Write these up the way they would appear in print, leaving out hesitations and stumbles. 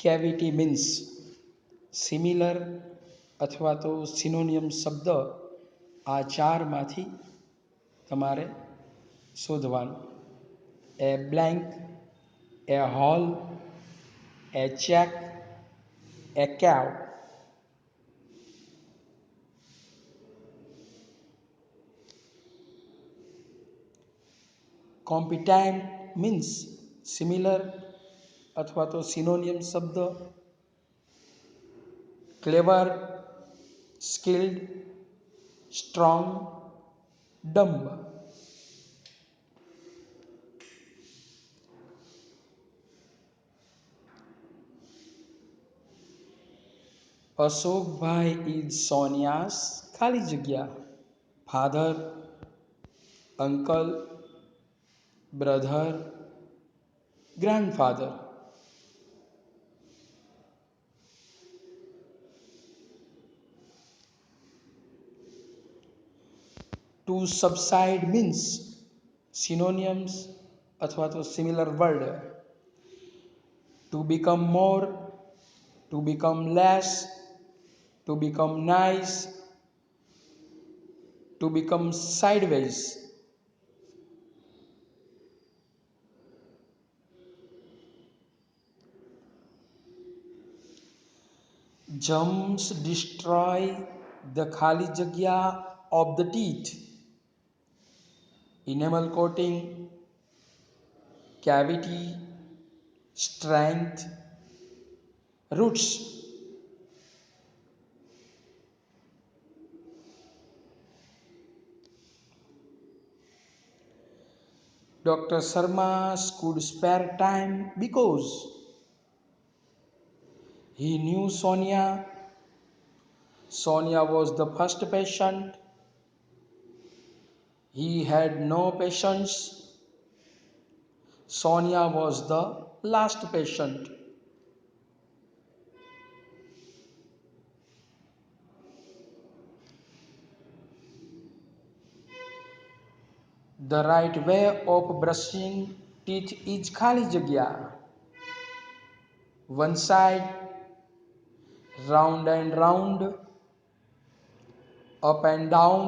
Cavity means similar અથવા તો synonym શબ્દ આ ચારમાંથી તમારે શોધવાનું. A blank, a hole, a check, a cave. Competent means similar અથવા તો સિનોનિયમ શબ્દ clever, skilled, strong, dumb. Ashokbhai is Sonia's ખાલી જગ્યા father, uncle, brother, grandfather. To subside means synonyms અથવા તો similar word. To become more, to become less, to become nice, to become sideways. Germs destroy the ખાલી જગ્યા of the teeth. Enamel coating, cavity, strength, roots. Dr. Sharma could spare time because he knew Sonia. Sonia was the first patient. He had no patience. Sonia was the last patient. The right way of brushing teeth is ખાલી જગ્યા. One side, round and round, up and down,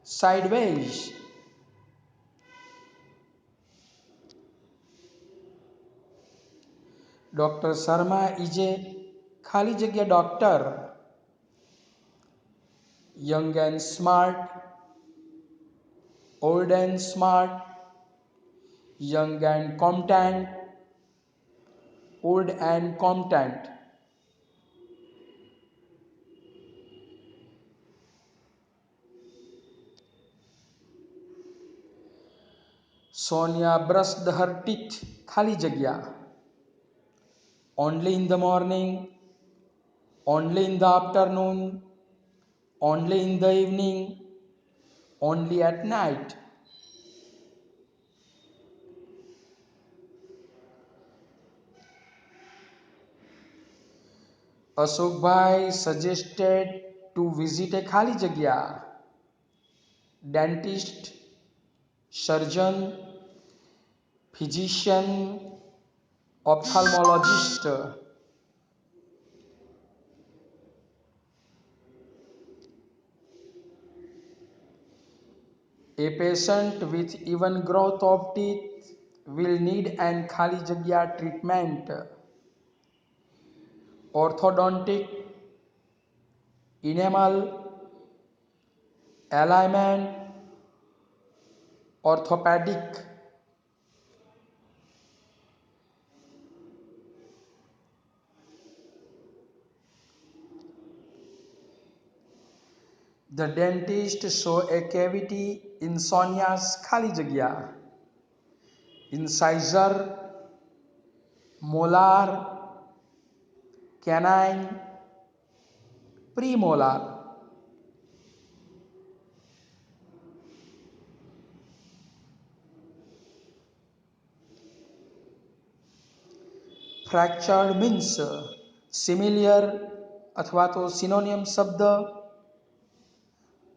sideways. Dr. Sharma is a ખાલી જગ્યા doctor. Young and smart, old and smart, young and competent, old and competent. Sonia brushed her teeth ખાલી જગ્યા. Only in the morning, only in the afternoon, only in the evening, only at night. Ashokbhai suggested to visit a ખાલી જગ્યા. Dentist, surgeon, physician, ophthalmologist. A patient with even growth of teeth will need an ખાલી જગ્યા treatment. Orthodontic, enamel, alignment, orthopedic. The dentist saw a cavity in Sonia's ખાલી જગ્યા. Incisor, molar, canine, premolar. Fractured means similar અથવા તો synonym શબ્દ.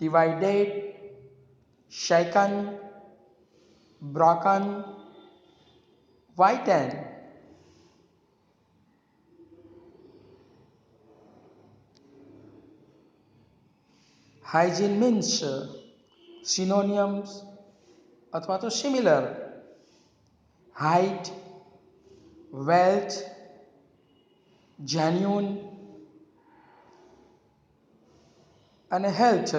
Divided, shaken, broken, whitened. hygiene means synonyms અથવા તો similar. Height, wealth, genuine અને health.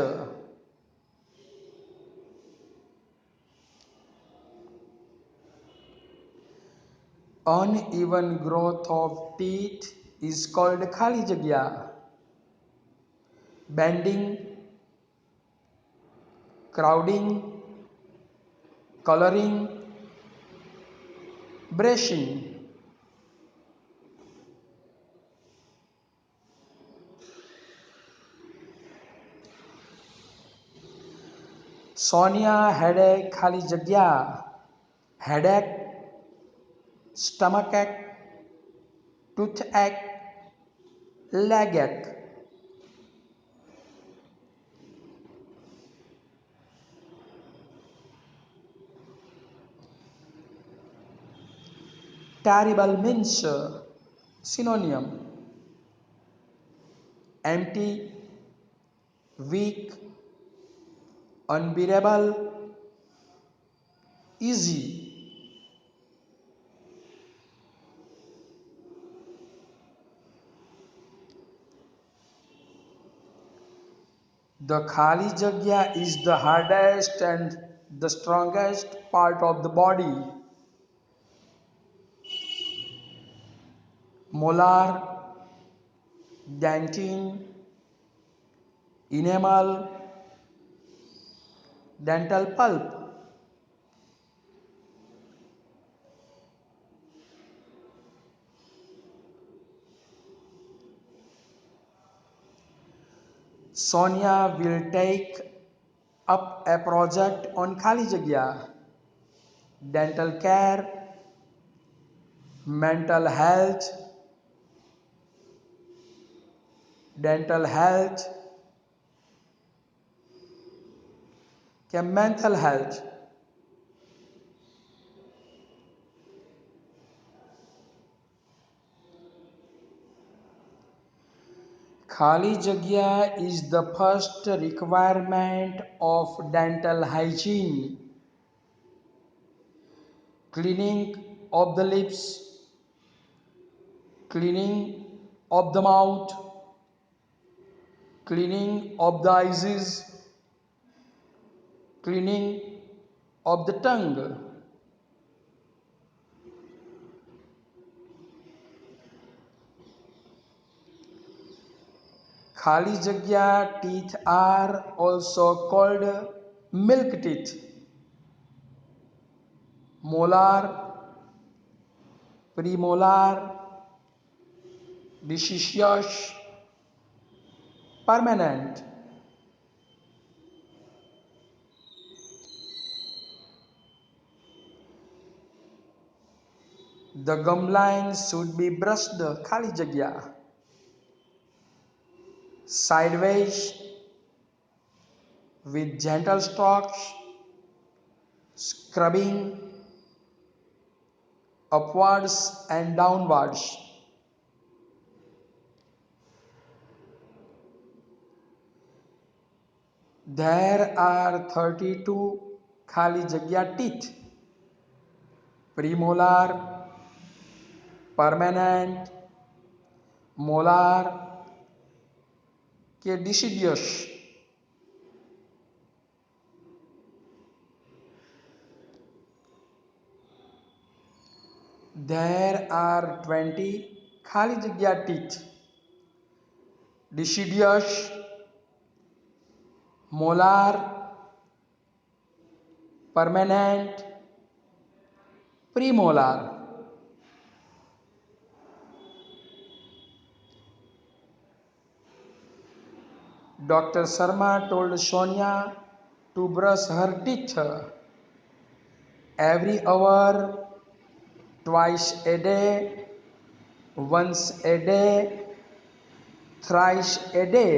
Uneven growth of teeth is called ખાલી જગ્યા. Bending, crowding, coloring, brushing. Sonia had a ખાલી જગ્યા. Headache, stomachache, toothache, legache. Terrible means synonym. Empty, weak, unbearable, easy. The khali jagya is the hardest and the strongest part of the body. Molar, dentine, enamel, dental pulp. Sonia will take up a project on khali jagya. Dental care, mental health, dental health, કે mental health. ખાલી જગ્યા is the first requirement of dental hygiene. Cleaning of the lips, cleaning of the mouth, cleaning of the eyes, cleaning of the tongue. ખાલી જગ્યા teeth are also called milk teeth. Molar, premolar, deciduous, permanent. The gum lines should be brushed ખાલી જગ્યા. Sideways with gentle strokes, scrubbing upwards and downwards. There are 32 ખાલી જગ્યા teeth. Premolar, permanent, molar કે deciduous. There are 20 ખાલી જગ્યા teeth. Deciduous, molar, permanent, premolar. Dr. Sharma told Sonia to brush her teeth every hour, twice a day, once a day, thrice a day.